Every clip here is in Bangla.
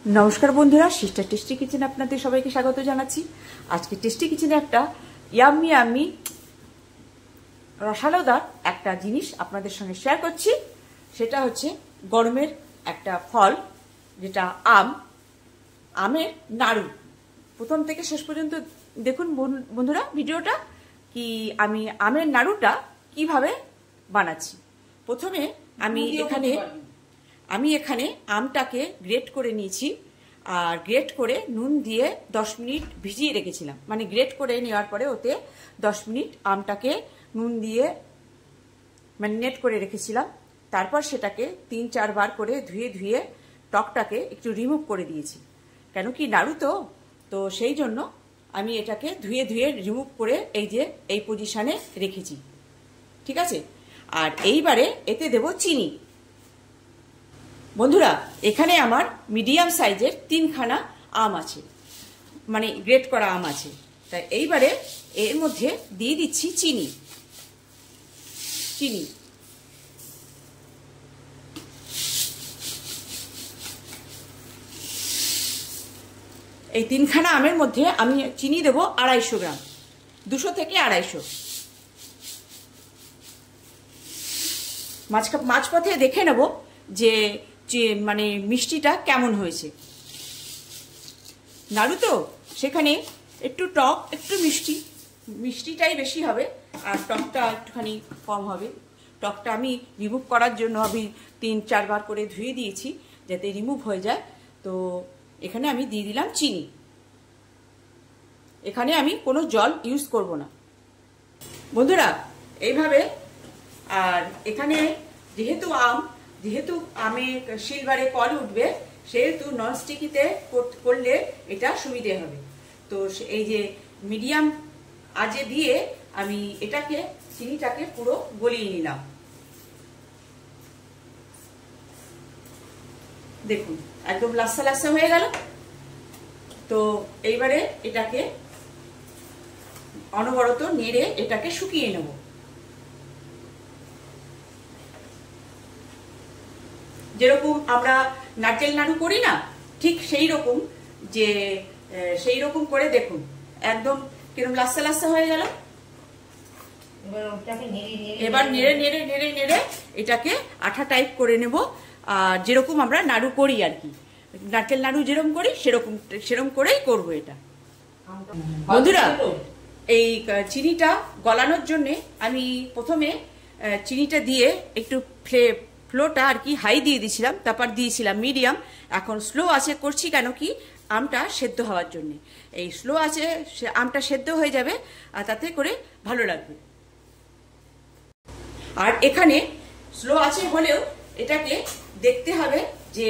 নমস্কার বন্ধুরা, সিস্টার টেস্টি কিচেনে আপনাদের সবাইকে স্বাগত জানাচ্ছি। আজকে টেস্টি কিচেনে একটা ইয়াম্মি রসালোদার একটা জিনিস আপনাদের সঙ্গে শেয়ার করছি। সেটা হচ্ছে গরমের একটা ফল, যেটা আমের নাড়ু। প্রথম থেকে শেষ পর্যন্ত দেখুন বন্ধুরা ভিডিওটা, কি আমি আমের নাড়ুটা কিভাবে বানাচ্ছি। প্রথমে আমি এখানে আমটাকে গ্রেট করে নিয়েছি, আর গ্রেট করে নুন দিয়ে 10 মিনিট ভিজিয়ে রেখেছিলাম। মানে গ্রেট করে নেওয়ার পরে ওতে 10 মিনিট আমটাকে নুন দিয়ে ম্যারিনেট করে রেখেছিলাম। তারপর সেটাকে 3-4 বার করে ধুয়ে টকটাকে একটু রিমুভ করে দিয়েছি। কেন কি নাড়ু তো সেই জন্য আমি এটাকে ধুয়ে রিমুভ করে এই পজিশনে রেখেছি। ঠিক আছে। আর এইবারে এতে দেব চিনি। বন্ধুরা, এখানে আমার মিডিয়াম সাইজের 3খানা আম আছে, মানে গ্রেট করা আম আছে। তাই এইবারে এর মধ্যে দিয়ে দিচ্ছি চিনি। এই 3খানা আমের মধ্যে আমি চিনি দেব 250 গ্রাম, 200 থেকে 250। মাঝপথে দেখে নেব যে মানে মিষ্টিটা কেমন হয়েছে। নাড়ু তো সেখানে একটু টক একটু মিষ্টিটাই বেশি হবে, আর টকটা একটুখানি কম হবে। টকটা আমি রিমুভ করার জন্য আমি 3-4 বার করে ধুয়ে দিয়েছি যাতে রিমুভ হয়ে যায়। তো এখানে আমি দিয়ে দিলাম চিনি। এখানে আমি কোনো জল ইউজ করব না বন্ধুরা, এইভাবে। আর এখানে যেহেতু আমে সিলভারে কল উঠবে, সেহেতু ননস্টিকিতে করলে এটা সুবিধে হবে। তো এই যে মিডিয়াম আঁচে দিয়ে আমি চিনিটাকে পুরো গলিয়ে নিলাম। দেখুন একদম লাসা হয়ে গেল। তো এইবারে এটাকে অনবরত নেড়ে এটাকে শুকিয়ে নেব। যেরকম আমরা নারকেল নাড়ু করি না, ঠিক সেই রকম করে দেখুন একদম কিরকম লাসা হয়ে গেল। এবার নেড়ে এটাকে আঠা টাইপ করে নেব। আর যেরকম আমরা নাড়ু করি আর কি, নারকেল নাড়ু যেরকম করি সেরকম করেই করব এটা। বন্ধুরা, এই চিনিটা গলানোর জন্য আমি প্রথমে চিনিটা দিয়ে একটু ফ্লোটা আর কি হাই দিয়ে দিয়েছিলাম, তারপর দিয়েছিলাম মিডিয়াম। এখন স্লো আছে করছি, কেন কি আমটা সেদ্ধ হওয়ার জন্য। এই স্লো আছে আমটা সেদ্ধ হয়ে যাবে, আর তাতে করে ভালো লাগবে। আর এখানে স্লো আছে হলেও এটাকে দেখতে হবে যে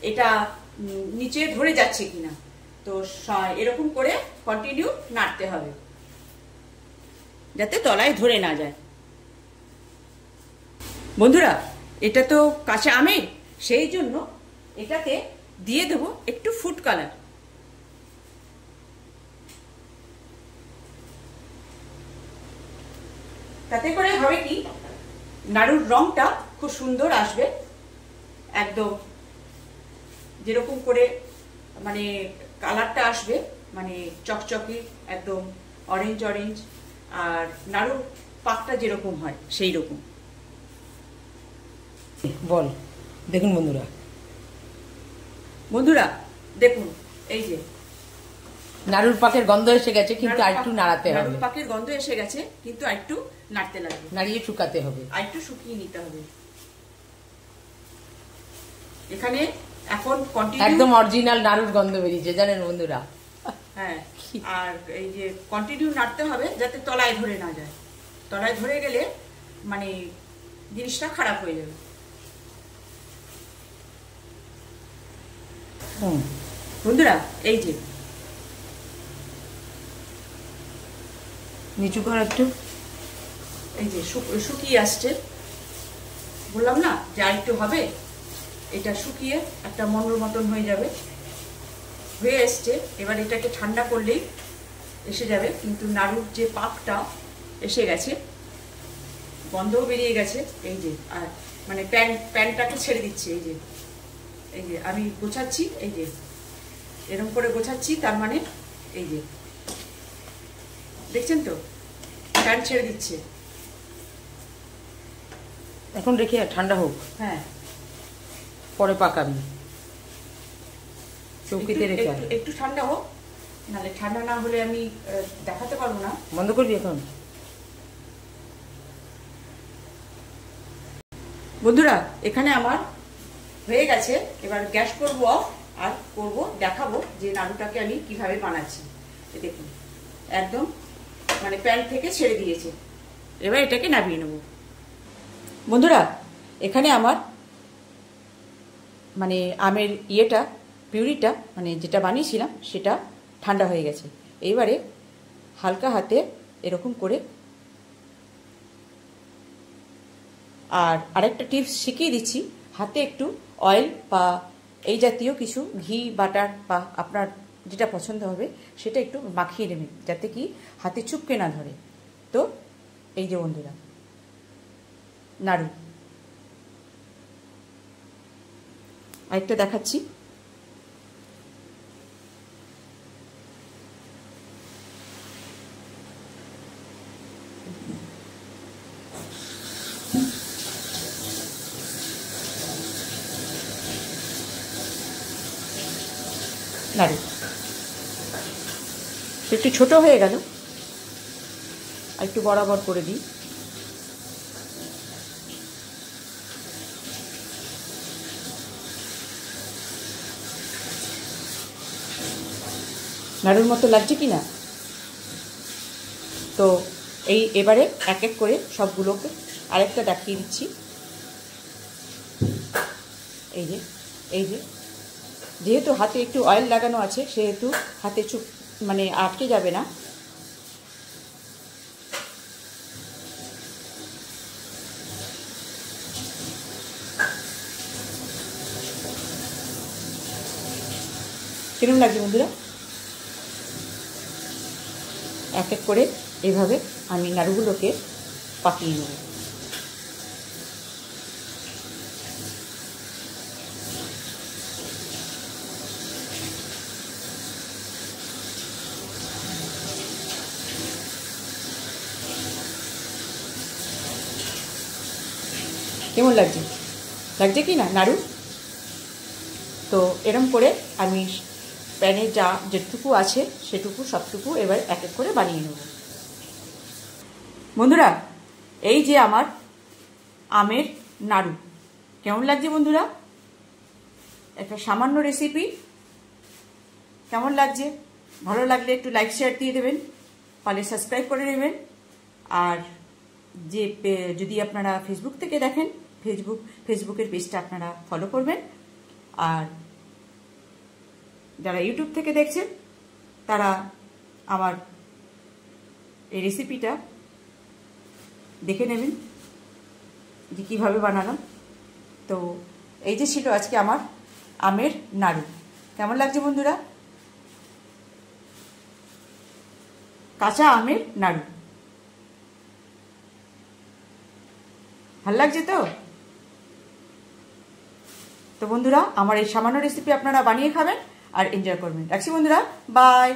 এটা নিচে ধরে যাচ্ছে কিনা। তো এরকম করে কন্টিনিউ নাড়তে হবে যাতে তলায় ধরে না যায়। বন্ধুরা, এটা তো কাঁচা আমের, সেই জন্য এটাতে দিয়ে দেবো একটু ফুড কালার। তাতে করে হবে কি নাড়ুর রংটা খুব সুন্দর আসবে, একদম যেরকম করে মানে কালারটা আসবে, মানে চকচকে একদম অরেঞ্জ। আর নাড়ুর পাকটা যেরকম হয় সেই রকম। বল দেখুন বন্ধুরা দেখুন এই যে নাড়ুর পাকের গন্ধ এসে গেছে, কিন্তু আরেকটু নাড়াতে হবে। নাড়ুর পাকের গন্ধ এসে গেছে, কিন্তু আরেকটু নাড়তে লাগবে, নাড়িয়ে শুকাতে হবে, আরেকটু শুকিয়ে নিতে হবে। এখানে এখন একদম অরিজিনাল নাড়ুর গন্ধ বেরিয়েছে জানেন বন্ধুরা। হ্যাঁ, আর এই যে কন্টিনিউ নাড়তে হবে যাতে তলায় ধরে না যায়। তলায় ধরে গেলে মানে জিনিসটা খারাপ হয়ে যাবে। বন্ধুরা, এই যে নিচু কর একটু, এই যে শুকিয়ে আসছে, বললাম না যে আরেকটু হবে। এটা শুকিয়ে একটা মন্ডল মতন হয়ে যাবে, হয়ে এসছে। এবার এটাকে ঠান্ডা করলেই এসে যাবে, কিন্তু নাড়ুর যে পাকটা এসে গেছে, গন্ধও বেরিয়ে গেছে। এই যে আর মানে প্যানটাকে ছেড়ে দিচ্ছে, এই যে এই যে আমি গোছাচ্ছি, এই যে এরকম করে গোছাচ্ছি, তার মানে এই যে দেখছেন তো ফ্যান ছেড়ে দিচ্ছে। এখন রেখে ঠান্ডা হোক, হ্যাঁ পরে পাকাবি। চৌকিতে রেখে একটু ঠান্ডা হোক, নাহলে ঠান্ডা না হলে আমি দেখাতে পারবো না। বন্ধ করবি এখন? বন্ধুরা এখানে আমার হয়ে গেছে, এবার গ্যাস করবো অফ, আর দেখাবো যে নাড়ুটাকে আমি কিভাবে বানাচ্ছি। দেখুন একদম মানে প্যান থেকে ছেড়ে দিয়েছে। এবার এটাকে নামিয়ে নেব। বন্ধুরা এখানে আমার মানে আমের পিউরিটা মানে যেটা বানিয়েছিলাম সেটা ঠান্ডা হয়ে গেছে। এইবারে হালকা হাতে এরকম করে, আর আরেকটা টিপস শিখিয়ে দিচ্ছি, হাতে একটু অয়েল বা এই জাতীয় কিছু ঘি, বাটার বা আপনার যেটা পছন্দ হবে সেটা একটু মাখিয়ে নেবেন, যাতে কি হাতে চুপকে না ধরে। তো এই যে বন্ধুরা নাড়ু, আরেকটা দেখাচ্ছি। নাড়ু একটু ছোট হয়ে গেল, আর একটু বরাবর করে দিই। নাড়ুর মতো লাগছে কি না? তো এবারে এক এক করে সবগুলোকে আরেকটা দেখিয়ে দিচ্ছি। এই যে যেহেতু হাতে একটু অয়েল লাগানো আছে, সেহেতু হাতে মানে আটকে যাবে না। কিরকম লাগছে বন্ধুরা? এক এক করে এইভাবে আমি নাড়ুগুলোকে পাকিয়ে নেব। কেমন লাগছে? লাগছে কি না নাড়ু? তো এরম করে আমি প্যানে যেটুকু আছে সেটুকু সবটুকু এবার এক এক করে বানিয়ে নেব। বন্ধুরা এই যে আমার আমের নাড়ু, কেমন লাগছে বন্ধুরা? একটা সামান্য রেসিপি, কেমন লাগছে? ভালো লাগলে একটু লাইক শেয়ার দিয়ে দেবেন, পারলে সাবস্ক্রাইব করে নেবেন। আর যদি আপনারা ফেসবুক থেকে দেখেন, ফেসবুকের পেজটা আপনারা ফলো করবেন। আর যারা ইউটিউব থেকে দেখছেন তারা আমার এই রেসিপিটা দেখে নেবেন যে কীভাবে বানালাম। তো এই যে ছিল আজকে আমার আমের নাড়ু। কেমন লাগছে বন্ধুরা? কাঁচা আমের নাড়ু ভাল লাগছে তো? তো বন্ধুরা আমার এই সামান্য রেসিপি আপনারা বানিয়ে খাবেন আর এনজয় করবেন। রাখছি বন্ধুরা, বাই।